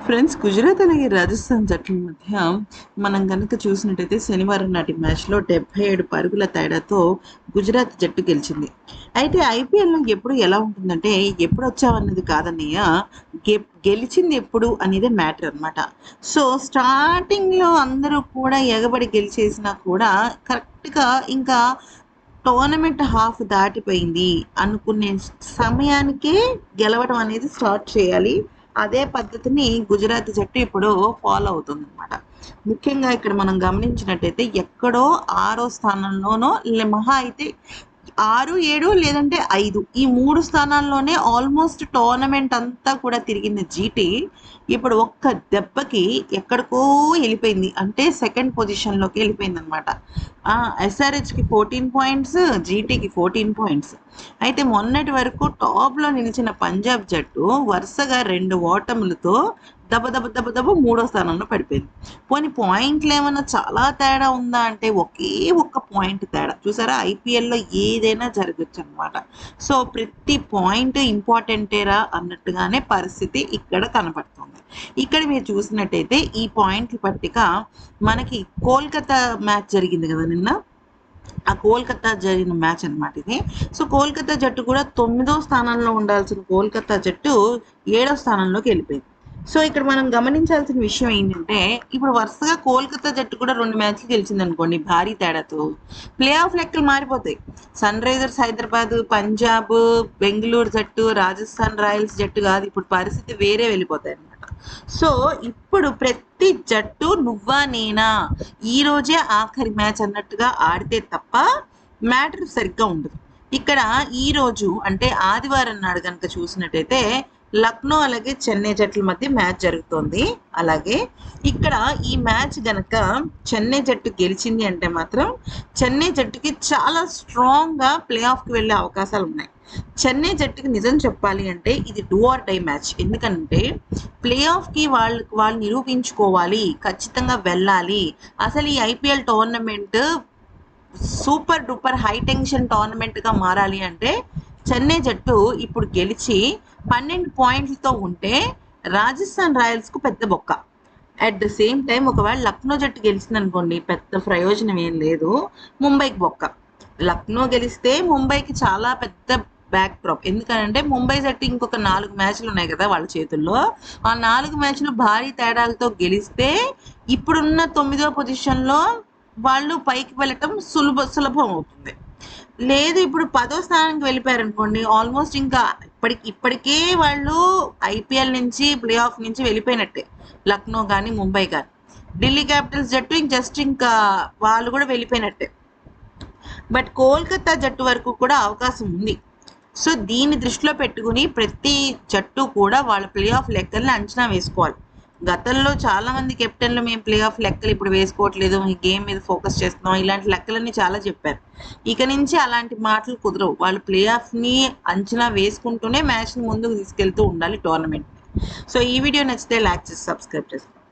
Friends, Gujarat అలాగే రాజస్థాన్ జట్ల మధ్య మనం గనుక చూసినట్టయితే శనివారం నాటి మ్యాచ్లో 77 పరుగుల తేడాతో గుజరాత్ జట్టు గెలిచింది. అయితే ఐపీఎల్లో ఎప్పుడు ఎలా ఉంటుందంటే ఎప్పుడు వచ్చావన్నది కాదన్నయ్య, గెలిచింది ఎప్పుడు అనేది మ్యాటర్ అనమాట. సో స్టార్టింగ్లో అందరూ కూడా ఎగబడి గెలిచేసినా కూడా కరెక్ట్గా ఇంకా టోర్నమెంట్ హాఫ్ దాటిపోయింది అనుకునే సమయానికే గెలవడం అనేది స్టార్ట్ చేయాలి. అదే పద్ధతిని గుజరాత్ జట్టు ఇప్పుడు ఫాలో అవుతుందన్నమాట. ముఖ్యంగా ఇక్కడ మనం గమనించినట్టయితే ఎక్కడో 6వ స్థానంలోనో మహా అయితే 6, 7 లేదంటే 5 ఈ 3 స్థానాల్లోనే ఆల్మోస్ట్ టోర్నమెంట్ అంతా కూడా తిరిగింది జీటీ. ఇప్పుడు ఒక్క దెబ్బకి ఎక్కడికో వెళ్ళిపోయింది, అంటే సెకండ్ పొజిషన్లోకి వెళ్ళిపోయింది అనమాట. ఎస్ఆర్హెచ్కి 14 పాయింట్స్, జీటీకి 14 పాయింట్స్. అయితే మొన్నటి వరకు టాప్లో నిలిచిన పంజాబ్ జట్టు వరుసగా 2 ఓటములతో దెబ్బ దెబ్బ దెబ్బ దెబ్బ 3వ స్థానంలో పడిపోయింది. పోనీ పాయింట్లు ఏమన్నా చాలా తేడా ఉందా అంటే ఒకే ఒక్క పాయింట్ తేడా. చూసారా, ఐపీఎల్లో ఏదైనా జరగచ్చు అనమాట. సో ప్రతి పాయింట్ ఇంపార్టెంటేరా అన్నట్టుగానే పరిస్థితి ఇక్కడ కనపడుతుంది. ఇక్కడ మీరు చూసినట్టయితే ఈ పాయింట్ల పట్టిక మనకి కోల్కతా మ్యాచ్ జరిగింది కదా నిన్న, ఆ కోల్కతా జరిగిన మ్యాచ్ అనమాట ఇది. సో కోల్కతా జట్టు కూడా 9వ స్థానంలో ఉండాల్సిన కోల్కతా జట్టు 7వ స్థానంలోకి వెళ్ళిపోయింది. సో ఇక్కడ మనం గమనించాల్సిన విషయం ఏంటంటే ఇప్పుడు వరుసగా కోల్కతా జట్టు కూడా 2 మ్యాచ్లు గెలిచింది అనుకోండి భారీ తేడాతో, ప్లే ఆఫ్ లెక్కలు మారిపోతాయి. సన్ రైజర్స్ హైదరాబాద్, పంజాబ్, బెంగళూరు జట్టు, రాజస్థాన్ రాయల్స్ జట్టు కాదు, ఇప్పుడు పరిస్థితి వేరే వెళ్ళిపోతాయి అనమాట. సో ఇప్పుడు ప్రతి జట్టు నువ్వా నేనా, ఈ రోజే ఆఖరి మ్యాచ్ అన్నట్టుగా ఆడితే తప్ప మ్యాటర్ సరిగ్గా ఉండదు. ఇక్కడ ఈ రోజు అంటే ఆదివారం నాడు కనుక చూసినట్టయితే లక్నో అలాగే చెన్నై జట్ల మధ్య మ్యాచ్ జరుగుతోంది. అలాగే ఇక్కడ ఈ మ్యాచ్ గనక చెన్నై జట్టు గెలిచింది అంటే మాత్రం చెన్నై జట్టుకి చాలా స్ట్రాంగ్గా ప్లే ఆఫ్కి వెళ్ళే అవకాశాలు ఉన్నాయి. చెన్నై జట్టుకి నిజం చెప్పాలి అంటే ఇది డూ ఆర్ డై మ్యాచ్. ఎందుకంటే ప్లే ఆఫ్కి వాళ్ళు నిరూపించుకోవాలి, ఖచ్చితంగా వెళ్ళాలి. అసలు ఈ IPL tournament super duper high tension టోర్నమెంట్గా మారాలి అంటే చెన్నై జట్టు ఇప్పుడు గెలిచి 12 పాయింట్లతో ఉంటే రాజస్థాన్ రాయల్స్కు పెద్ద బొక్క. అట్ ద సేమ్ టైం ఒకవేళ లక్నో జట్టు గెలిచింది అనుకోండి పెద్ద ప్రయోజనం ఏం లేదు, ముంబైకి బొక్క. లక్నో గెలిస్తే ముంబైకి చాలా పెద్ద బ్యాక్ డ్రాప్. ఎందుకంటే ముంబై జట్టు ఇంకొక 4 మ్యాచ్లు ఉన్నాయి కదా వాళ్ళ చేతుల్లో. ఆ 4 మ్యాచ్లు భారీ తేడాలతో గెలిస్తే ఇప్పుడున్న 9వ పొజిషన్లో వాళ్ళు పైకి వెళ్ళటం సులభం అవుతుంది. లేదు ఇప్పుడు 10వ స్థానానికి వెళ్ళిపోయారు అనుకోండి, ఆల్మోస్ట్ ఇంకా ఇప్పటికే వాళ్ళు ఐపీఎల్ నుంచి ప్లే ఆఫ్ నుంచి వెళ్ళిపోయినట్టే. లక్నో కానీ ముంబై కానీ, ఢిల్లీ క్యాపిటల్స్ జట్టు ఇంకా వాళ్ళు కూడా వెళ్ళిపోయినట్టే. బట్ కోల్కతా జట్టు వరకు కూడా అవకాశం ఉంది. సో దీన్ని దృష్టిలో పెట్టుకుని ప్రతి జట్టు కూడా వాళ్ళ ప్లే ఆఫ్ లెక్కల్ని అంచనా వేసుకోవాలి. గతంలో చాలా మంది కెప్టెన్లు మేము ప్లే ఆఫ్ లెక్కలు ఇప్పుడు వేసుకోవట్లేదు, ఈ గేమ్ మీద ఫోకస్ చేస్తున్నాం, ఇలాంటి లెక్కలన్నీ చాలా చెప్పారు. ఇక నుంచి అలాంటి మాటలు కుదరవు. వాళ్ళు ప్లే ఆఫ్ని అంచనా వేసుకుంటూనే మ్యాచ్ని ముందుకు తీసుకెళ్తూ ఉండాలి టోర్నమెంట్. సో ఈ వీడియో నచ్చితే లైక్ చేసి సబ్స్క్రైబ్ చేసుకోండి.